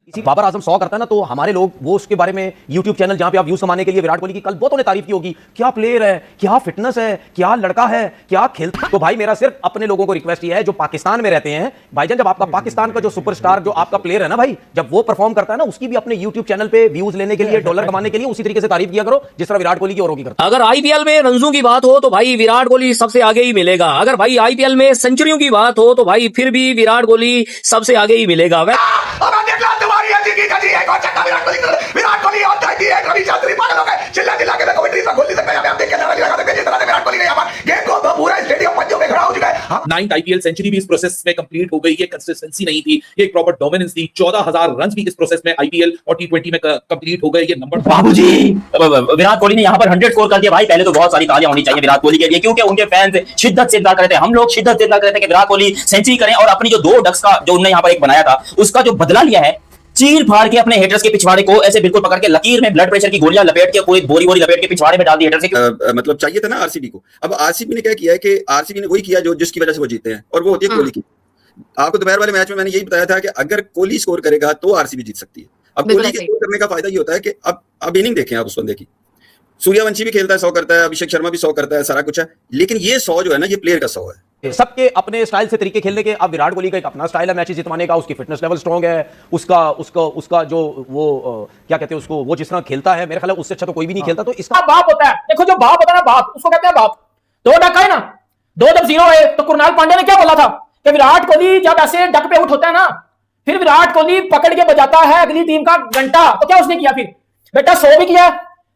किसी बाबर आजम 100 करता है ना तो हमारे लोग वो उसके बारे में यूट्यूब चैनल जहां पे आप व्यूज कमाने के लिए विराट कोहली की कल बहुतों ने तारीफ की होगी, क्या प्लेयर है, क्या फिटनेस है, क्या लड़का है, क्या खेलता। तो भाई मेरा सिर्फ अपने लोगों को रिक्वेस्ट ये है जो पाकिस्तान में रहते हैं, भाईजान जब आपका पाकिस्तान का जो सुपरस्टार जो आपका प्लेयर है ना भाई, जब वो परफॉर्म करता है ना उसकी भी अपने यूट्यूब चैनल पे व्यूज लेने के लिए, डॉलर कमाने के लिए उसी तरीके से तारीफ किया करो जिस तरह विराट कोहली की औरों की करता है। अगर आईपीएल में रंजों की बात हो तो भाई विराट कोहली सबसे आगे ही मिलेगा। अगर भाई आईपीएल में सेंचुरियों की बात हो तो भाई फिर भी विराट कोहली सबसे आगे ही मिलेगा। विराट कोहली और रवि शास्त्री पागल हो गए, चिल्ला चिल्ला के कमेंट्री से खोल नहीं सकते। आप देख के लगा सकते जिस तरह विराट कोहली ने यहां पर गेम को पूरा स्टेडियम पंजों में खड़ा हो चुका है। 9th आईपीएल सेंचुरी भी इस प्रोसेस में कंप्लीट हो गई। ये कंसिस्टेंसी नहीं थी, ये एक प्रॉपर डोमिनेंस थी। 14,000 रन भी इस प्रोसेस में आईपीएल और टी20 में कंप्लीट हो गए। ये नंबर बाबूजी विराट कोहली ने यहाँ पर 100 स्कोर कर दिया। भाई पहले तो बहुत सारी तालियां होनी चाहिए विराट कोहली के लिए, क्योंकि उनके फैंस शिद्दत से इंतजार कर रहे थे। हम लोग शिद्दत से इंतजार कर रहे थे कि विराट कोहली सेंचुरी करें और अपनी जो 2 डक्स का जो उन्होंने यहाँ पर एक बनाया था उसका जो बदला लिया है, चीर फाड़ के अपने हेटर्स के पिछवाड़े को ऐसे बिल्कुल पकड़ के लकीर में ब्लड प्रेशर की गोलियां लपेट के पूरी बोरी लपेट के पिछवाड़े में डाल दी हेटर्स के। मतलब चाहिए था ना आरसीबी को। अब आरसीबी ने क्या किया है कि आरसीबी ने वही किया जो जिसकी वजह से वो जीते हैं, और वो होती है कोहली की। आपको दोपहर वाले मैच में मैंने यही बताया था कि अगर कोहली स्कोर करेगा तो आरसीबी जीत सकती है। अब कोहली के स्कोर करने का फायदा ये होता है कि अब इनिंग देखें आप उस बंदे की। सूर्यवंशी भी खेलता है 100 करता है, अभिषेक शर्मा भी 100 करता है, सारा कुछ है, लेकिन ये 100 जो है ना ये प्लेयर का 100 है। सबके अपने स्टाइल से तरीके खेलने के। अब विराट कोहली का एक अपना स्टाइल है मैचेस जितवाने का, उसकी फिटनेस लेवल स्ट्रांग है, उसका जो वो क्या कहते हैं उसको, वो जिस तरह खेलता है मेरे ख्याल है उससे अच्छा तो कोई भी नहीं खेलता। तो इसका बाप होता है, देखो जो बाप होता है ना, बाप उसको कहते हैं बाप। 2 डक है ना, 2 जब 0 है तो कुरनाल पांड्या ने क्या बोला था कि विराट कोहली जब ऐसे डक पे आउट होता है ना, फिर विराट कोहली पकड़ के बजाता है अगली टीम का घंटा। तो क्या उसने किया फिर बेटा, 100 भी किया,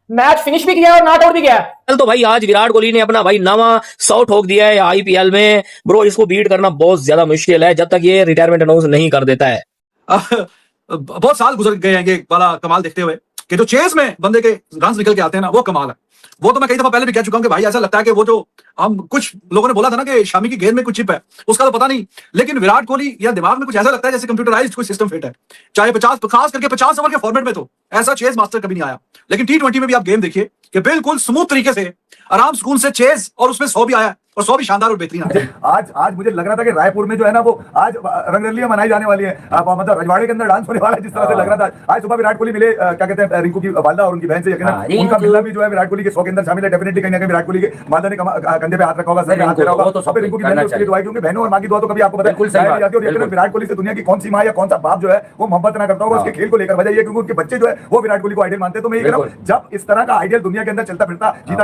मैच फिनिश भी किया और नॉट आउट भी किया। कल तो भाई आज विराट कोहली ने अपना भाई नवा 100 ठोक दिया है आईपीएल में। ब्रो इसको बीट करना बहुत ज्यादा मुश्किल है जब तक ये रिटायरमेंट अनाउंस नहीं कर देता है। बहुत साल गुजर गए हैं ये वाला कमाल देखते हुए कि जो चेस में बंदे के रन निकल के आते हैं ना, वो कमाल है। वो तो मैं कई दफा पहले भी कह चुका हूं कि भाई ऐसा लगता है कि वो जो हम कुछ लोगों ने बोला था ना कि शामी की गेंद में कुछ चिप है, उसका तो पता नहीं, लेकिन विराट कोहली या दिमाग में कुछ ऐसा लगता है जैसे कंप्यूटराइज्ड कोई सिस्टम फिट है। चाहे 50 खास करके 50 ओवर के फॉर्मेट में तो ऐसा चेस मास्टर कभी नहीं आया, लेकिन टी20 में भी आप गेम देखिए कि बिल्कुल स्मूथ तरीके से आराम सुकून से चेस, और उसमें 100 भी आया और 100 भी शानदार और बेहतरीन आया। आज मुझे लग रहा था कि रायपुर में जो है ना वो आज रंगरलियां मनाई जाने वाली है, मतलब रजवाड़े के अंदर डांस होने वाला है, जिस तरह से लग रहा था। आज सुबह विराट कोहली मिले, क्या कहते हैं, रिंकू की वालदा और उनकी बहन से, यकीनन उनका मिलना भी जो है विराट कोहली के 100 के अंदर शामिल है। डेफिनेटली कहीं ना कहीं विराट कोहली के वालदा ने कंधे पे हाथ रखा होगा, सर पे हाथ रखा होगा, तो सब रिंकू की बहन ने उसके लिए दुआ की, क्योंकि बहनों और मां की दुआ तो कभी आपको पता है जाती है। और यकीनन विराट कोहली से दुनिया की कौन सी मां या कौन सा बाप जो है वो मोहब्बत ना करता होगा उसके खेल को लेकर। वजह ये क्योंकि उनके बच्चे जो है वो विराट कोहली को आइडियल मानते हैं। तो मैं ये कह रहा हूं जब इस तरह का आइडियल दुनिया के अंदर चलता फिरता जीता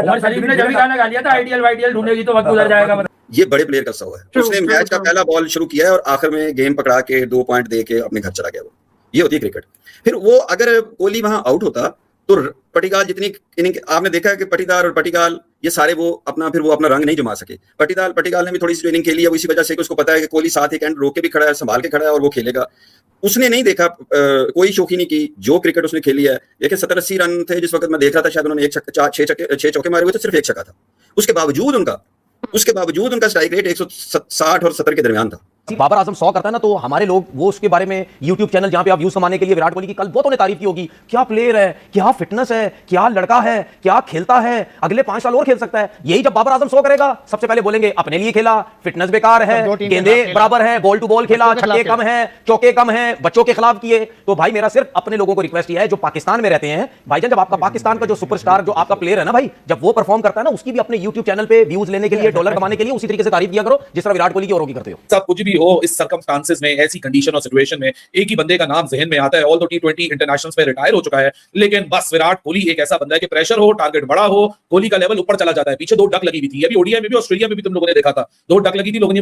ये बड़े प्लेयर का 100 है। उसने मैच का पहला बॉल शुरू किया है और आखिर में गेम पकड़ा के 2 पॉइंट दे के अपने घर चला गया। वो ये होती है क्रिकेट। फिर वो अगर कोहली वहां आउट होता तो पटिकाल जितनी इनिंग आपने देखा है कि पटिदार और पटिकाल ये सारे वो अपना रंग नहीं जमा सके। पटिकाल ने भी थोड़ी सी इनिंग खेली है इसी वजह से कि उसको पता है कि कोहली साथ एक एंड रोक के भी खड़ा है, संभाल के खड़ा है और वो खेलेगा। उसने नहीं देखा, कोई शौकी नहीं की, जो क्रिकेट उसने खेली है। देखिए 70-80 रन थे जिस वक्त मैं देख रहा था, शायद उन्होंने 6 चौके मारे हुए थे, सिर्फ 1 छक्का था। उसके बावजूद उनका स्ट्राइक रेट 160 और 70 के दरमियान था। बाबर आजम 100 करता है ना तो हमारे लोग वो उसके बारे में यूट्यूब चैनल जहां पे आप व्यूज कमाने के लिए विराट कोहली की कल बहुतों ने तारीफ की होगी, क्या प्लेयर है, क्या फिटनेस है, क्या लड़का है, क्या खेलता है, अगले 5 साल और खेल सकता है। यही जब बाबर आजम 100 करेगा सबसे पहले बोलेंगे अपने लिए खेला, फिटनेस बेकार है, गेंदे बराबर है, बॉल टू बॉल खेला, छक्के कम है, चौके कम है, बच्चों के खिलाफ किए। तो भाई मेरा सिर्फ अपने लोगों को रिक्वेस्ट ये है जो पाकिस्तान में रहते हैं, भाईजान जब आपका पाकिस्तान का जो सुपरस्टार जो आपका प्लेयर है ना भाई, जब वो परफॉर्म करता है ना उसकी भी अपने यूट्यूब चैनल पे व्यूज लेने के लिए, डॉलर कमाने के लिए उसी तरीके से तारीफ किया करो जिस तरह विराट कोहली की औरों की करते हो। सब कुछ भी हो इस सर्कमस्टांसेस में, ऐसी कंडीशन और सिचुएशन में एक ही बंदे का नाम जहन में आता है। ऑल दो टी20 इंटरनेशनल्स में रिटायर हो चुका है, लेकिन बस विराट कोहली एक ऐसा बंदा है कि प्रेशर हो, टारगेट बड़ा हो, कोहली का लेवल ऊपर चला जाता है। पीछे 2 डक लगी हुई थी, अभी ओडीआई में भी ऑस्ट्रेलिया में भी तुम लोगों ने देखा था 2 डक लगी थी। लोगों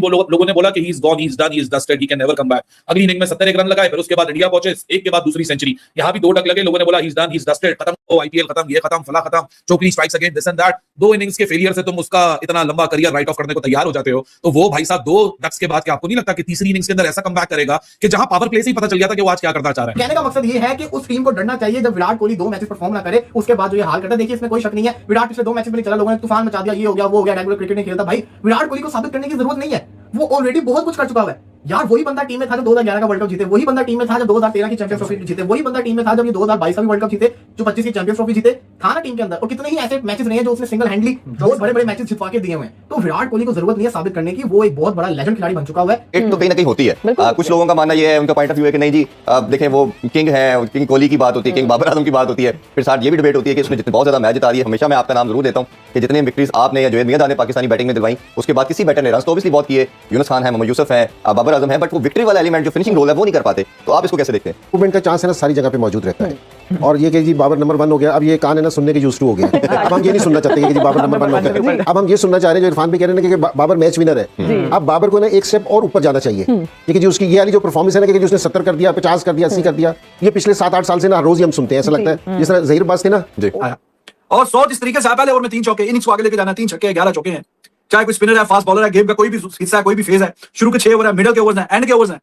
ने बोला कि he is gone, he is done, he is dusted, he can never come back. अगली इनिंग में 70 रन लगाए, फिर उसके बाद इंडिया पहुंचे, एक के बाद दूसरी सेंचुरी। यहां भी 2 डक लगे, लोगों ने बोला he is done, he is dusted, खत्म, आईपीएल खत्म, ये खत्म, फला खत्म, चोकरी strikes again, this and that. 2 innings के फेलियर से तुम उसका इतना लंबा करियर राइट ऑफ करने को तैयार हो जाते हो। तो वो भाई साहब 2 डक्स के बाद क्या आपको नहीं लगता कि तीसरी इनिंग्स के अंदर ऐसा कमबैक करेगा कि जहां पावर प्ले से ही पता चल गया था कि वो आज क्या करना चाह रहा है। कहने का मकसद ये है कि उस टीम को डरना चाहिए जब विराट कोहली 2 मैचेस परफॉर्म ना करे उसके बाद जो ये हाल करता है। देखिए इसमें कोई शक नहीं है, विराट पिछले 2 मैचेस में नहीं चला, लोगों ने तूफान मचा दिया, ये हो गया वो हो गया, रेगुलर क्रिकेट नहीं खेलता। भाई विराट कोहली को साबित करने की जरूरत नहीं है, वो ऑलरेडी बहुत कुछ कर चुका हुआ है यार। वही बंदा टीम में था जब 2011 का वर्ल्ड कप जीते, वही बंदा टीम में था जब 2013 की चैंपियंस ट्रॉफी जीते, वही बंदा टीम में था जब ये 2022 का भी वर्ल्ड कप जीते, जो 25 की चैंपियंस ट्रॉफी जीते, था ना टीम के अंदर। और कितने ही ऐसे मैचेस रहे हैं जो उसने सिंगल हैंडली बहुत बड़े बड़े मैचेस जितवा के दिए हुए हैं। तो विराट कोहली को जरूरत नहीं है साबित करने की, वो एक बहुत बड़ा लेजेंड खिलाड़ी बन चुका हुआ है। एक तो कहीं ना कहीं होती है। कुछ लोगों का मानना ये है, उनका पॉइंट ऑफ व्यू है कि नहीं जी देखें वो किंग है, किंग कोहली की बात होती है, किंग बाबर आजम की बात होती है, फिर साथ ये भी डिबेट होती है कि उसने जितने बहुत ज्यादा मैच जिता रही है। हमेशा मैं आपका नाम जरूर देता हूँ कि जितने विक्ट्रीज आपने या जोएद मियां ने पाकिस्तानी बैटिंग में दिलवाई, उसके बाद किसी बैटर ने रन तो ऑब्वियसली बहुत किए, यूनुस खान है, मोहम्मद यूसुफ है, बाबर आजम है, बट वो विक्ट्री वाला एलिमेंट जो फिनिशिंग रोल है वो नहीं कर पाते। तो आप इसको कैसे देखते हैं? मूवमेंट का चांस है ना सारी जगह पे मौजूद रहता है। और ये कि जी बाबर नंबर 1 हो गया, अब ये कान है ना सुनने के यूज्ड टू हो गया। अब हम ये नहीं सुनना चाहते कि जी बाबर नंबर 1 हो गया। अब हम ये सुनना चाह रहे हैं जो इरफान भी कह रहे हैं कि बाबर मैच विनर है। अब बाबर को ना एक स्टेप और ऊपर जाना चाहिए कि जी उसकी ये वाली जो परफॉर्मेंस है ना कि उसने 70 कर दिया, 50 कर दिया, 80 कर दिया, ये पिछले 7-8 साल से ना रोज ही हम सुनते हैं। ऐसा लगता है जिस तरह जहीर अब्बास थे ना जी। और 100 जिस तरीके से पहले ओवर में 3 चौके, इनिंग्स को आगे लेके जाना, 3 छक्के 11 चौके हैं। चाहे कोई स्पिनर है, फास्ट बॉलर है, गेम का कोई भी हिस्सा है, कोई भी फेज है, शुरू के 6 ओवर है, मिडिल के ओवर्स हैं, एंड के ओवर्स हैं,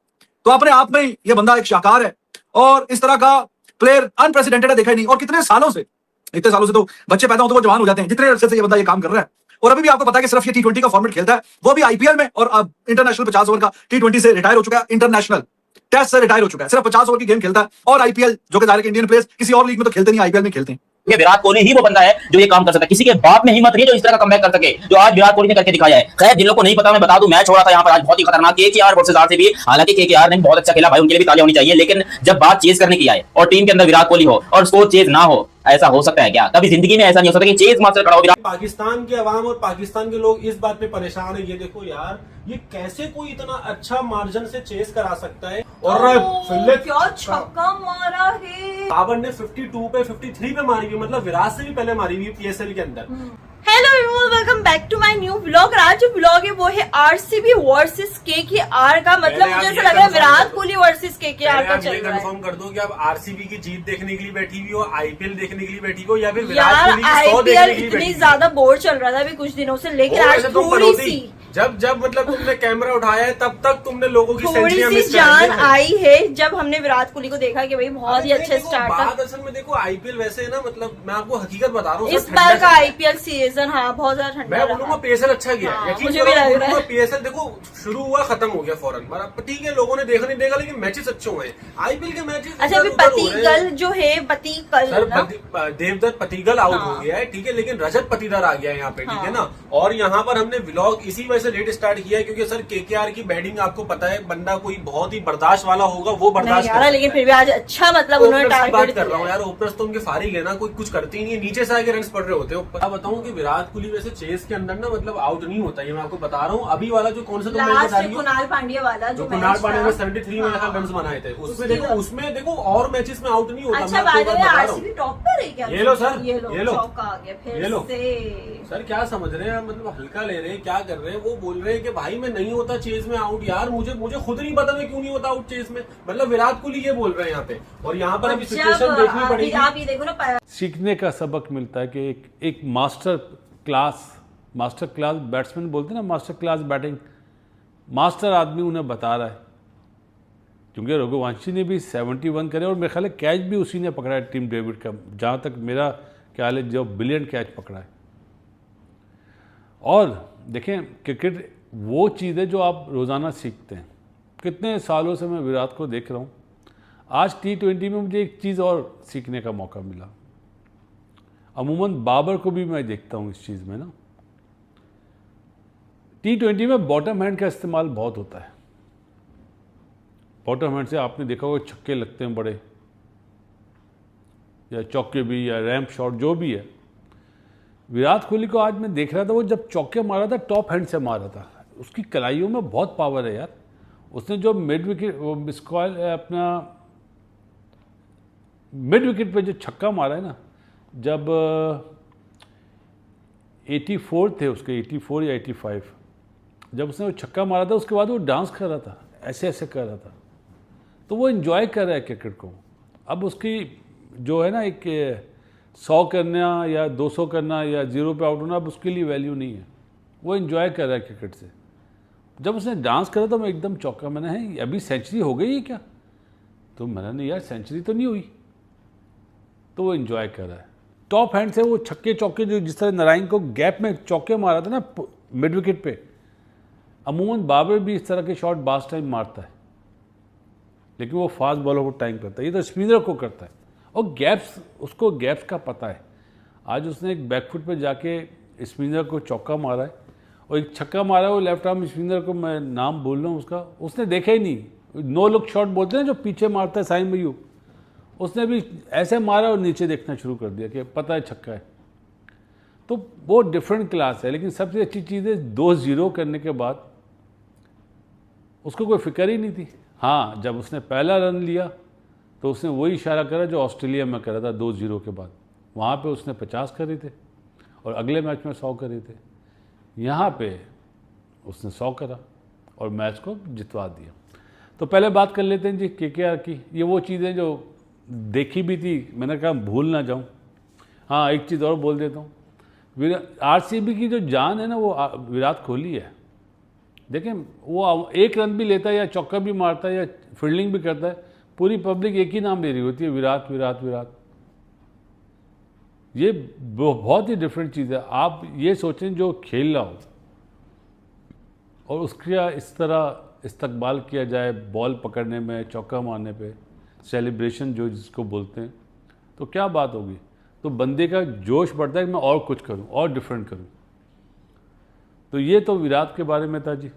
तो अपने आप में ये बंदा एक शाहकार है। और इस तरह का प्लेयर अनप्रेसिडेंटेड है, देखा ही नहीं। और कितने सालों से, इतने सालों से तो बच्चे पैदा होते वो जवान हो जाते हैं, जितने अरसे से ये बंदा ये काम कर रहा है। और अभी भी आपको पता है कि सिर्फ ये T20 का फॉर्मेट खेलता है, वो भी आईपीएल में, और अब इंटरनेशनल 50 ओवर का T20 से रिटायर हो चुका है, इंटरनेशनल टेस्ट से रिटायर हो चुका है, सिर्फ 50 ओवर की गेम खेलता है। और आईपीएल जो कि जाहिर है इंडियन प्लेयर्स किसी और लीग में तो खेलते नहीं, आईपीएल में खेलते हैं। ये विराट कोहली ही वो बंदा है जो ये काम कर सकता है। किसी के बाप में हिम्मत नहीं जो इस तरह का कमबैक कर सके, जो आज विराट कोहली ने करके दिखाया है। खैर जिन लोगों को नहीं पता मैं बता दूं, मैच हो रहा था यहाँ पर आज बहुत ही खतरनाक केकेआर वर्सेस आरसीबी। हालांकि केकेआर ने बहुत अच्छा खेला भाई, उनके लिए भी तालियां होनी चाहिए। लेकिन जब बात चेज करने की आए और टीम के अंदर विराट कोहली हो और स्कोर चेज ना हो, ऐसा हो सकता है क्या? कभी जिंदगी में ऐसा नहीं हो सकता कि चेज मास्टर खड़ा हो विराट। पाकिस्तान के अवाम और पाकिस्तान के लोग इस बात पे परेशान है। ये देखो यार, ये कैसे कोई इतना अच्छा मार्जिन से चेस करा सकता है। और क्या छक्का मारा है बाबर ने 52 पे 53 पे मारी हुई, मतलब विराट से भी पहले मारी हुई पीएसएल के अंदर। Hello everyone, welcome back to my new vlog. आज जो व्लॉग है वो है आरसीबी वर्सेस केकेआर का। मतलब मुझे ऐसा लग रहा है विराट कोहली वर्सेस केकेआर का चल रहा है। कंफर्म कर दो कि आप आरसीबी की जीत देखने के लिए बैठी हुई हो, आईपीएल देखने के लिए बैठी हो, या फिर यार आईपीएल इतनी ज्यादा बोर चल रहा था अभी कुछ दिनों से, लेकिन आज थोड़ी सी जब मतलब तुमने कैमरा उठाया है तब तक तुमने लोगों की थोड़ी सी जान आई है जब हमने विराट कोहली को देखा कि भाई बहुत ही अच्छे स्टार्ट था। असल में देखो आईपीएल वैसे है ना, मतलब मैं आपको हकीकत बता रहा हूँ, इस बार का आईपीएल सीजन हाँ बहुत ज्यादा ठंडा। मैं बोलूंगा पीएसएल अच्छा गया, मुझे भी लग रहा है। पीएसएल देखो शुरू हुआ खत्म हो गया फौरन, ठीक है लोगों ने देखा नहीं देखा, लेकिन मैचेस अच्छे हुए। आईपीएल के मैचेस अच्छा अभी पतिगल जो है, पतिगल देवदत्त पतिगल आउट हो गया है, ठीक है, लेकिन रजत पतिदर आ गया है यहाँ पे, ठीक है ना। और यहाँ पर हमने व्लॉग इसी वजह से लेट स्टार्ट किया है क्योंकि सर केकेआर की बैटिंग आपको पता है, बंदा कोई बहुत ही बर्दाश्त वाला होगा, वो बर्दाश्त यार, लेकिन फिर भी आज अच्छा मतलब उन्होंने टारगेट कर रहा हूँ यार। ओपनर्स तो उनके फारिग है ना, कोई कुछ करते ही नहीं है, नीचे से आके रन पड़ रहे होते हैं। बताऊं कि विराट कोहली वैसे चेस के अंदर ना मतलब आउट नहीं होता, ये मैं आपको बता रहा हूँ। अभी वाला जो कौन सा कुणाल पांड्या वाला जो कुणाल पांड्या ने 73 में रन बनाए थे, उसमें देखो और मैचेस में आउट नहीं होता। आरसीबी टॉप पर है क्या? ये लो सर, ये लो आ गया फिर से। सर क्या समझ रहे हैं, मतलब हल्का ले रहे हैं, क्या कर रहे हैं? वो बोल रहे हैं कि भाई मैं नहीं होता चेस में आउट। यार मुझे खुद नहीं पता मैं क्यों नहीं होता आउट चेस में, मतलब विराट कोहली ये बोल रहे हैं यहाँ पे। और यहाँ पर अभी सिचुएशन देखनी पड़ेगी। आप ये देखो ना, सीखने का सबक मिलता है कि एक मास्टर क्लास बैट्समैन बोलते हैं ना, मास्टर क्लास बैटिंग, मास्टर आदमी उन्हें बता रहा है। क्योंकि रघुवंशी ने भी 71 करे और मेरे ख्याल है कैच भी उसी ने पकड़ा है टीम डेविड का, जहाँ तक मेरा ख्याल है, जो ब्रिलियंट कैच पकड़ा है। और देखें क्रिकेट वो चीज़ है जो आप रोज़ाना सीखते हैं। कितने सालों से मैं विराट को देख रहा हूँ, आज T20 में मुझे एक चीज़ और सीखने का मौका मिला। अमूमन बाबर को भी मैं देखता हूँ इस चीज़ में ना, T20 में बॉटम हैंड का इस्तेमाल बहुत होता है। बॉटम हैंड से आपने देखा होगा छक्के लगते हैं बड़े, या चौके भी, या रैम्प शॉट जो भी है। विराट कोहली को आज मैं देख रहा था, वो जब चौके मारा था टॉप हैंड से मारा था, उसकी कलाइयों में बहुत पावर है यार। उसने जो मिड विकेट पे जो छक्का मारा है ना, जब 84 थे उसके, 84 या 85, जब उसने वो छक्का मारा था उसके बाद वो डांस कर रहा था, ऐसे ऐसे कर रहा था। तो वो एंजॉय कर रहा है क्रिकेट को। अब उसकी जो है ना एक 100 करना या 200 करना या 0 पे आउट होना, अब उसके लिए वैल्यू नहीं है, वो एंजॉय कर रहा है क्रिकेट से। जब उसने डांस करा तो मैं एकदम चौंका, मैंने है अभी सेंचुरी हो गई है क्या? तो मैंने नहीं यार सेंचुरी तो नहीं हुई। तो वो एंजॉय कर रहा है टॉप हैंड से वो छक्के चौके, जो जिस तरह नारायण को गैप में चौके मारा था ना मिड विकेट पे, अमूमन बाबर भी इस तरह के शॉट बास टाइम मारता है, लेकिन वो फास्ट बॉलर को टाइम करता है, ये तो स्पिनर को करता है। और गैप्स, उसको गैप्स का पता है। आज उसने एक बैकफुट पे जाके स्पिनर को चौका मारा है और एक छक्का मारा है, वो लेफ्ट आर्म स्पिनर को मैं नाम बोल रहा हूँ उसका, उसने देखा ही नहीं। नो लुक शॉट बोलते हैं जो पीछे मारता है साइम मयू, उसने भी ऐसे मारा और नीचे देखना शुरू कर दिया कि पता है छक्का है। तो वो डिफरेंट क्लास है। लेकिन सबसे अच्छी चीज़ है 2-0 करने के बाद उसको कोई फिक्र ही नहीं थी। हाँ, जब उसने पहला रन लिया तो उसने वही इशारा करा जो ऑस्ट्रेलिया में करा था 2-0 के बाद। वहाँ पे उसने 50 करे थे और अगले मैच में 100 करे थे। यहाँ पे उसने 100 करा और मैच को जितवा दिया। तो पहले बात कर लेते हैं जी केकेआर की। ये वो चीज़ें जो देखी भी थी, मैंने कहा भूल ना जाऊँ। हाँ, एक चीज़ और बोल देता हूँ, आरसीबी की जो जान है ना वो विराट कोहली है। देखें, वो एक रन भी लेता है या चौका भी मारता है या फील्डिंग भी करता है, पूरी पब्लिक एक ही नाम ले रही होती है, विराट विराट विराट। ये बहुत ही डिफरेंट चीज़ है। आप ये सोचें जो खेल रहा हो और उसका इस तरह इस्तकबाल किया जाए बॉल पकड़ने में, चौका मारने पे, सेलिब्रेशन जो जिसको बोलते हैं, तो क्या बात होगी। तो बंदे का जोश बढ़ता है कि मैं और कुछ करूं और डिफरेंट करूं। तो ये तो विराट के बारे में था जी।